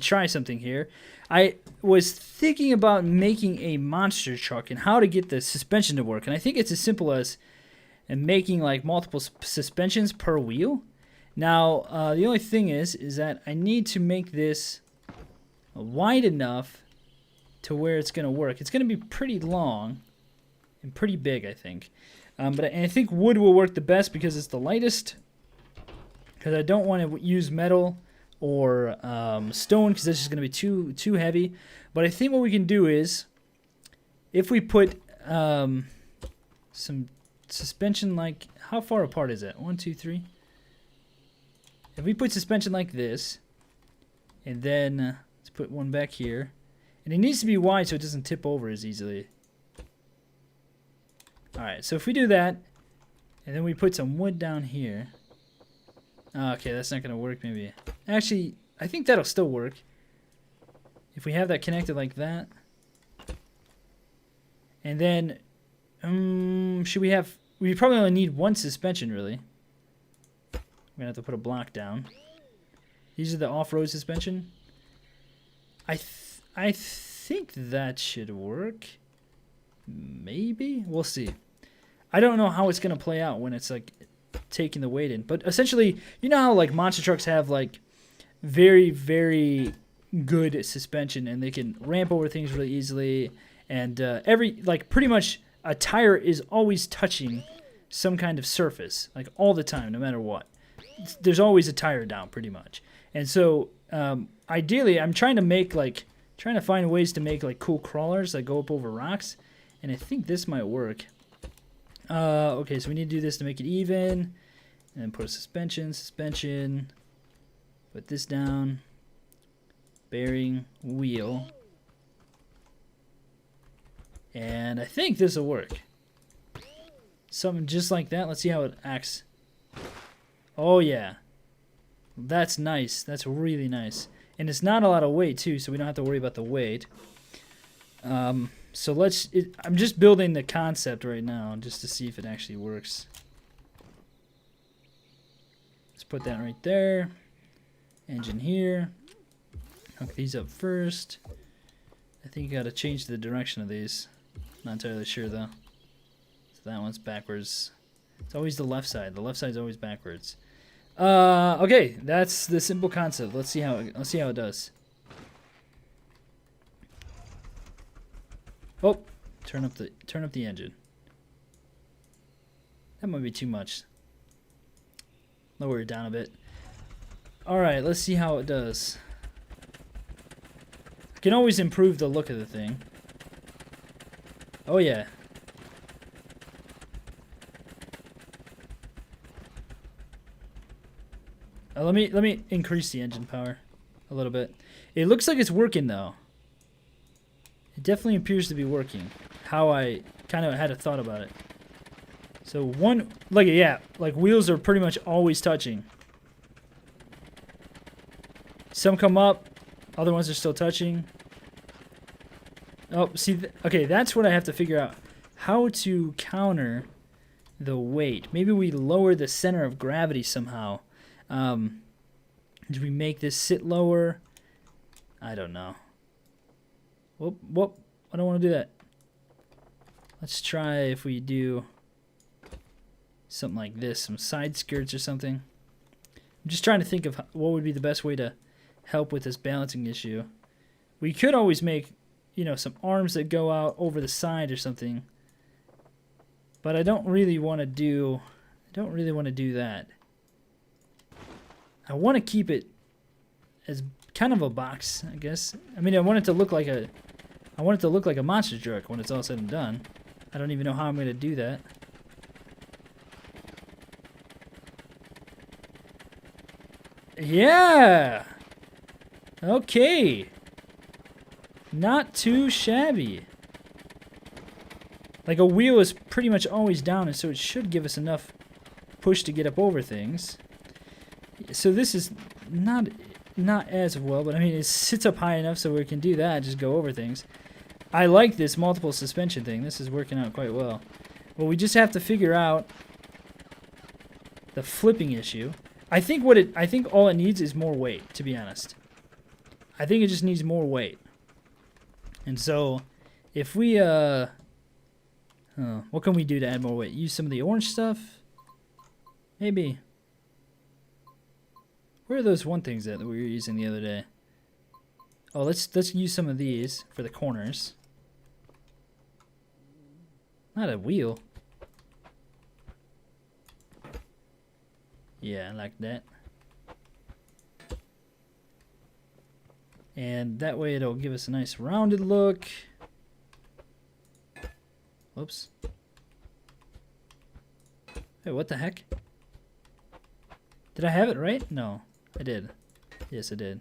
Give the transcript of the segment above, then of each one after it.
try something here. I was thinking about making a monster truck and how to get the suspension to work. And I think it's as simple as making like multiple suspensions per wheel. Now, the only thing is that I need to make this wide enough to where it's going to work. It's going to be pretty long and pretty big, I think. But I think wood will work the best because it's the lightest. Because I don't want to use metal or stone because that's just going to be too heavy. But I think what we can do is, if we put some suspension, like, how far apart is that? 1, 2, 3. If we put suspension like this, and then let's put one back here, and it needs to be wide so it doesn't tip over as easily. Alright, so if we do that, and then we put some wood down here. Okay, that's not going to work maybe. Actually, I think that'll still work. If we have that connected like that. And then, we probably only need one suspension really. We're going to have to put a block down. These are the off-road suspension. I think that should work. Maybe? We'll see. I don't know how it's going to play out when it's like taking the weight in. But essentially, you know how like monster trucks have like very, very good suspension and they can ramp over things really easily. And pretty much a tire is always touching some kind of surface, like all the time, no matter what. There's always a tire down pretty much. And so ideally, I'm trying to find ways to make like cool crawlers that go up over rocks. And I think this might work. Okay, so we need to do this to make it even. And then put a suspension. Put this down. Bearing, wheel. And I think this will work. Something just like that. Let's see how it acts. Oh, yeah. That's nice. That's really nice. And it's not a lot of weight, too, so we don't have to worry about the weight. So I'm just building the concept right now just to see if it actually works. Let's put that right there. Engine here. Hook these up first. I think you got to change the direction of these. Not entirely sure though. So that one's backwards. It's always the left side. The left side's always backwards. Okay, that's the simple concept. Let's see how it does. Oh, turn up the engine. That might be too much. Lower it down a bit. All right, let's see how it does. I can always improve the look of the thing. Oh yeah. Let me increase the engine power a little bit. It looks like it's working though. It definitely appears to be working. How I kind of had a thought about it. So like wheels are pretty much always touching. Some come up, other ones are still touching. Oh, see, okay, that's what I have to figure out. How to counter the weight. Maybe we lower the center of gravity somehow. Do we make this sit lower? I don't know. Whoop, I don't want to do that. Let's try if we do something like this, some side skirts or something. I'm just trying to think of what would be the best way to help with this balancing issue. We could always make, some arms that go out over the side or something. But I don't really want to do that. I want to keep it as kind of a box, I guess. I mean, I want it to look like a monster truck when it's all said and done. I don't even know how I'm going to do that. Yeah. Okay. Not too shabby. Like a wheel is pretty much always down, and so it should give us enough push to get up over things. So this is not as well, but I mean it sits up high enough so we can do that, just go over things. I like this multiple suspension thing. This is working out quite well. Well, we just have to figure out the flipping issue. I think all it needs is more weight, to be honest. I think it just needs more weight. And so if we, what can we do to add more weight? Use some of the orange stuff? Maybe. Where are those one things that we were using the other day? Oh, let's use some of these for the corners. Not a wheel. Yeah, I like that. And that way it'll give us a nice rounded look. Whoops. Hey, what the heck? Did I have it right? No, I did. Yes, I did.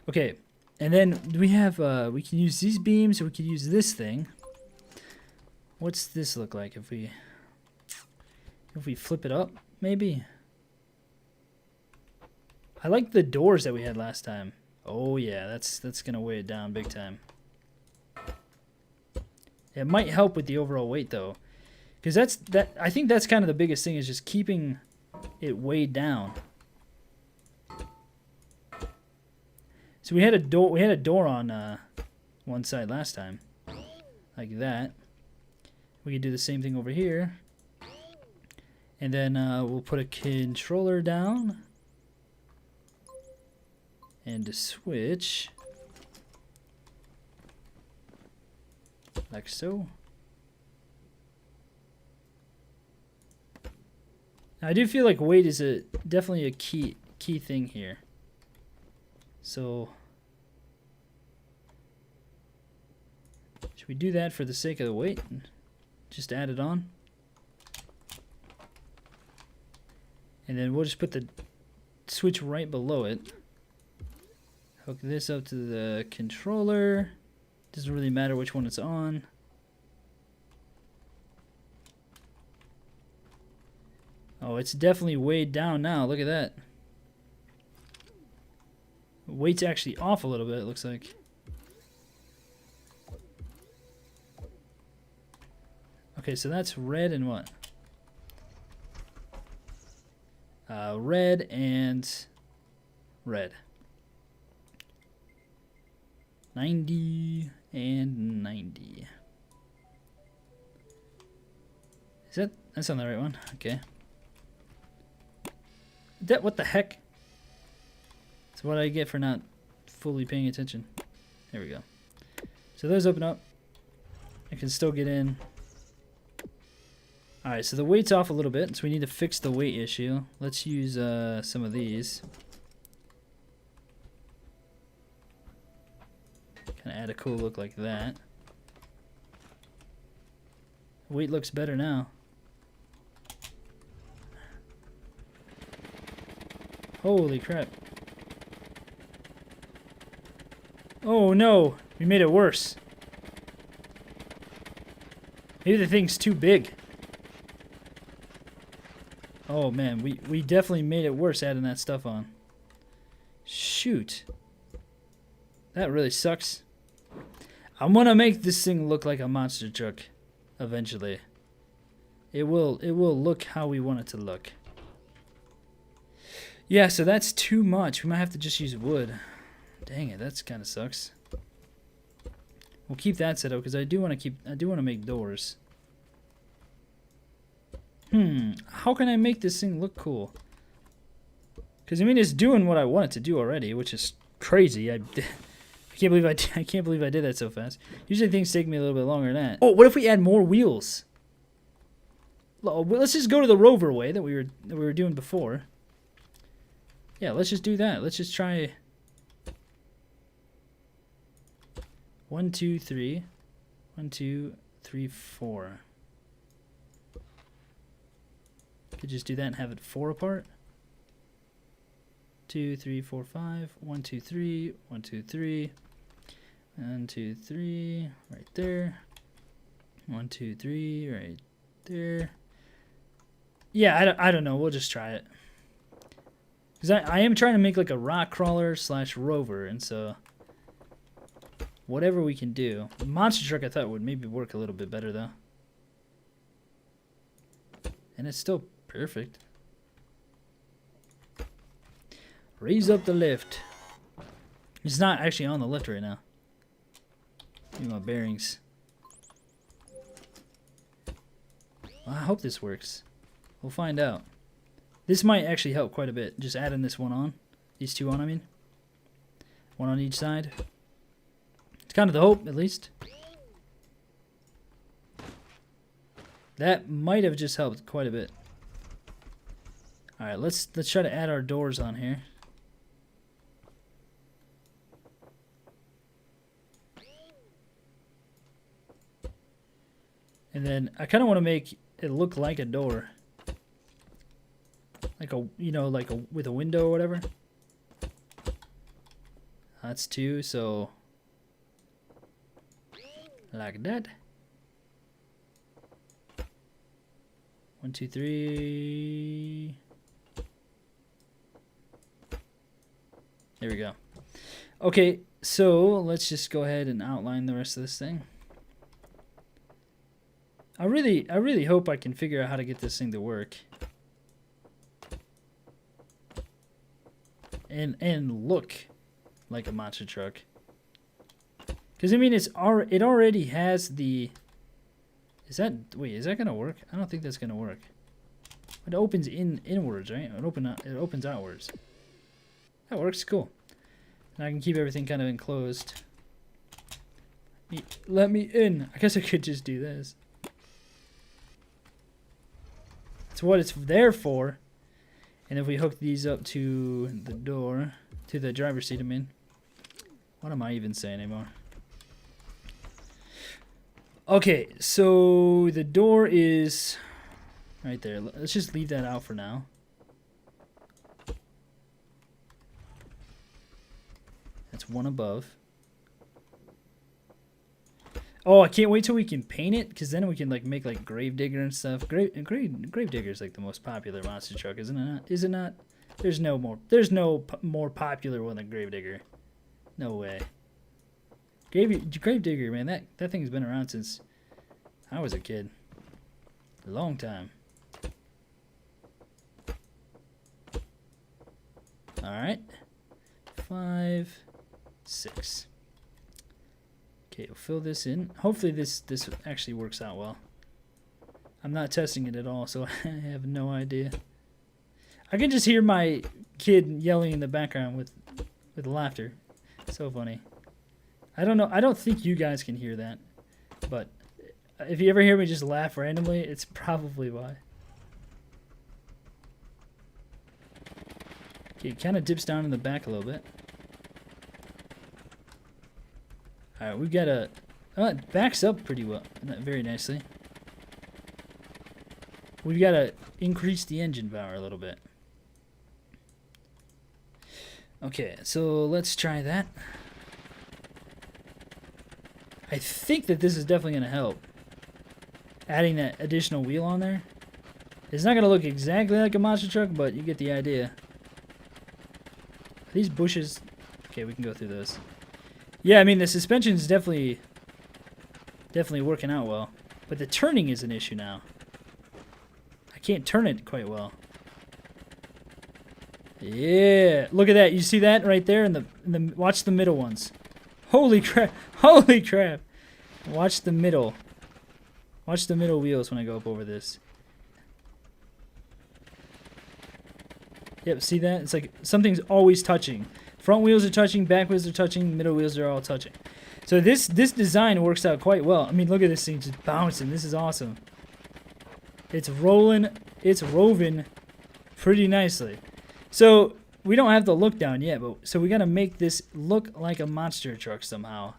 Okay, and then we have, we can use these beams, or we can use this thing. What's this look like if we flip it up, maybe? I like the doors that we had last time. Oh yeah, that's gonna weigh it down big time. It might help with the overall weight though, because I think that's kind of the biggest thing, is just keeping it weighed down. So we had a door on one side last time, like that. We could do the same thing over here, and then we'll put a controller down. And a switch, like so. Now, I do feel like weight is definitely a key thing here. So should we do that for the sake of the weight? Just add it on, and then we'll just put the switch right below it. Hook this up to the controller. Doesn't really matter which one it's on. Oh, it's definitely weighed down now. Look at that. Weight's actually off a little bit, it looks like. Okay, so that's red and what? Red and red. 90 and 90. That's on the right one? Okay. What the heck? That's what I get for not fully paying attention. There we go. So those open up. I can still get in. Alright, so the weight's off a little bit, so we need to fix the weight issue. Let's use some of these. Kind of add a cool look like that. Weight looks better now. Holy crap. Oh no, we made it worse. Maybe the thing's too big. Oh man, we definitely made it worse adding that stuff on. Shoot. That really sucks. I'm gonna make this thing look like a monster truck eventually. It will look how we want it to look. Yeah, so that's too much. We might have to just use wood. Dang it, that's kind of sucks. We'll keep that set up because I do want to make doors. How can I make this thing look cool? Because I mean, it's doing what I want it to do already, which is crazy. I can't believe I did that so fast. Usually things take me a little bit longer than that. Oh, what if we add more wheels? Let's just go to the rover way that we were doing before. Yeah, let's just do that. Let's just try 1, 2, 3. 1, 2, 3, 4. Could just do that and have it 4 apart. 2, 3, 4, 5. 1, 2, 3. 1, 2, 3. 1, 2, 3. Right there. 1, 2, 3. Right there. Yeah, I don't know. We'll just try it. Because I am trying to make like a rock crawler / rover, and so whatever we can do. The monster truck I thought would maybe work a little bit better though. And it's still perfect. Raise up the lift. It's not actually on the lift right now. Give me my bearings. Well, I hope this works. We'll find out. This might actually help quite a bit. Just adding this one on. These two on, I mean. One on each side. It's kind of the hope, at least. That might have just helped quite a bit. Alright, let's try to add our doors on here. And then I kind of want to make it look like a door. Like a, you know, like a with a window or whatever. That's two, so like that. 1, 2, 3. There we go. Okay, so let's just go ahead and outline the rest of this thing. I really hope I can figure out how to get this thing to work. And look like a monster truck. Because I mean it already has the is that gonna work? I don't think that's gonna work. It opens inwards, right? It opens outwards. That works, cool. And I can keep everything kind of enclosed. Let me in. I guess I could just do this. That's what it's there for. And if we hook these up to the door, to the driver's seat, I mean. What am I even saying anymore? Okay, so the door is right there. Let's just leave that out for now. That's one above. Oh, I can't wait till we can paint it, because then we can like make like Gravedigger and stuff. Gravedigger is like the most popular monster truck, isn't it? Is it not? There's no more popular one than Gravedigger. No way. Gravedigger, man, that thing's been around since I was a kid. A long time. All right. 5, 6. Okay, we'll fill this in. Hopefully this actually works out well. I'm not testing it at all, so I have no idea. I can just hear my kid yelling in the background with laughter. So funny. I don't know. I don't think you guys can hear that, but if you ever hear me just laugh randomly, it's probably why. Okay, it kind of dips down in the back a little bit. Alright, we've got a... Oh, it backs up pretty well. Very nicely. We've got to increase the engine power a little bit. Okay, so let's try that. I think that this is definitely going to help. Adding that additional wheel on there. It's not going to look exactly like a monster truck, but you get the idea. These bushes... Okay, we can go through those. Yeah, I mean, the suspension is definitely working out well. But the turning is an issue now. I can't turn it quite well. Yeah, look at that. You see that right there? Watch the middle ones. Holy crap. Holy crap. Watch the middle. Watch the middle wheels when I go up over this. Yep, see that? It's like something's always touching. Front wheels are touching, back wheels are touching, middle wheels are all touching. So this design works out quite well. I mean, look at this thing just bouncing. This is awesome. It's rolling. It's roving pretty nicely. So we don't have the look down yet, but so we got to make this look like a monster truck somehow.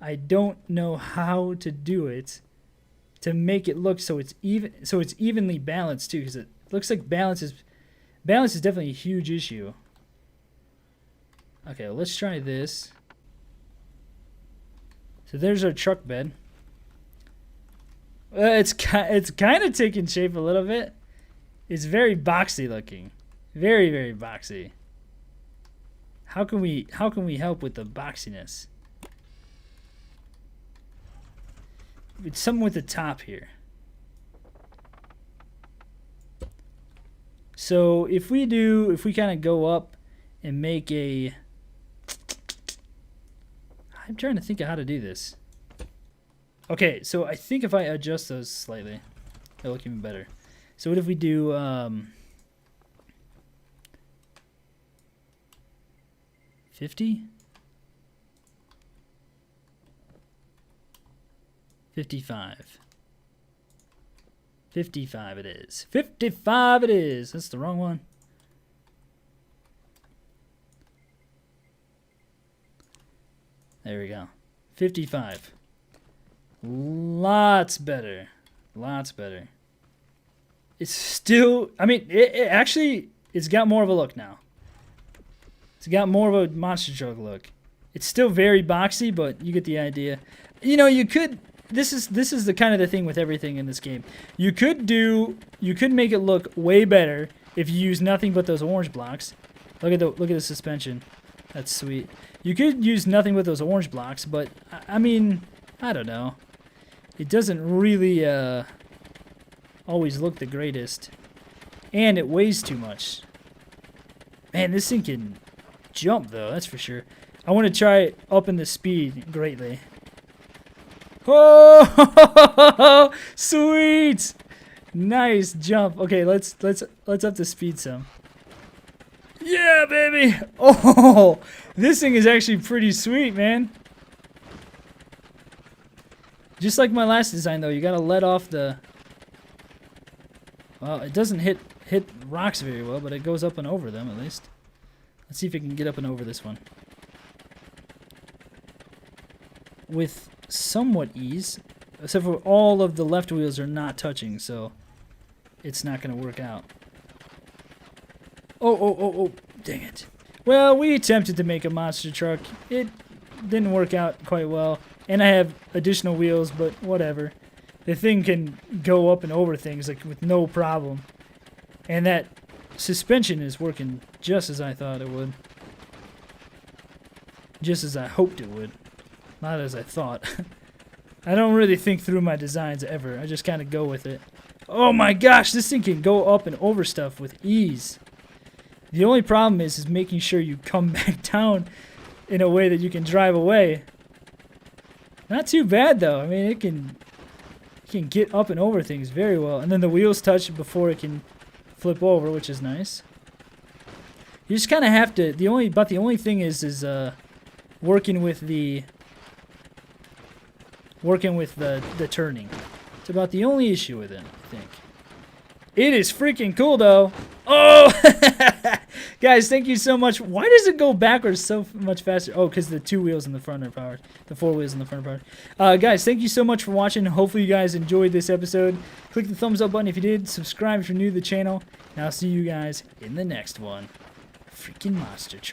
I don't know how to do it to make it look so it's evenly balanced too, because it looks like balance is definitely a huge issue. Okay, well, let's try this. So there's our truck bed. It's kind of taking shape a little bit. It's very boxy looking, very, very boxy. How can we help with the boxiness? It's something with the top here. So if we kind of go up and make a... I'm trying to think of how to do this. Okay, so I think if I adjust those slightly, it'll look even better. So what if we do 50? 55. 55 it is. 55 it is. That's the wrong one. There we go. 55. Lots better. Lots better. It's still... I mean, it actually... It's got more of a look now. It's got more of a monster truck look. It's still very boxy, but you get the idea. You know, you could... This is the kind of the thing with everything in this game. You could make it look way better if you use nothing but those orange blocks. Look at the suspension. That's sweet. You could use nothing but those orange blocks, but I mean, I don't know. It doesn't really always look the greatest, and it weighs too much. Man, this thing can jump though, that's for sure. I want to try upping the speed greatly. Oh, sweet! Nice jump. Okay, let's up the speed some. Yeah, baby! Oh, this thing is actually pretty sweet, man. Just like my last design, though, you gotta let off the... Well, it doesn't hit rocks very well, but it goes up and over them, at least. Let's see if it can get up and over this one. With somewhat ease, except for all of the left wheels are not touching, so it's not gonna work out. Oh, dang it. Well, we attempted to make a monster truck. It didn't work out quite well. And I have additional wheels, but whatever. The thing can go up and over things like with no problem. And that suspension is working just as I thought it would. Just as I hoped it would. Not as I thought. I don't really think through my designs ever. I just kind of go with it. Oh my gosh, this thing can go up and over stuff with ease. The only problem is making sure you come back down in a way that you can drive away. Not too bad though. I mean, it can get up and over things very well, and then the wheels touch before it can flip over, which is nice. You just kind of have to. The only thing is working with the turning. It's about the only issue with it, I think. It is freaking cool though. Oh, guys, thank you so much. Why does it go backwards so much faster? Oh, because the two wheels in the front are powered. The four wheels in the front are powered. Guys, thank you so much for watching. Hopefully you guys enjoyed this episode. Click the thumbs up button if you did. Subscribe if you're new to the channel. And I'll see you guys in the next one. Freaking monster truck.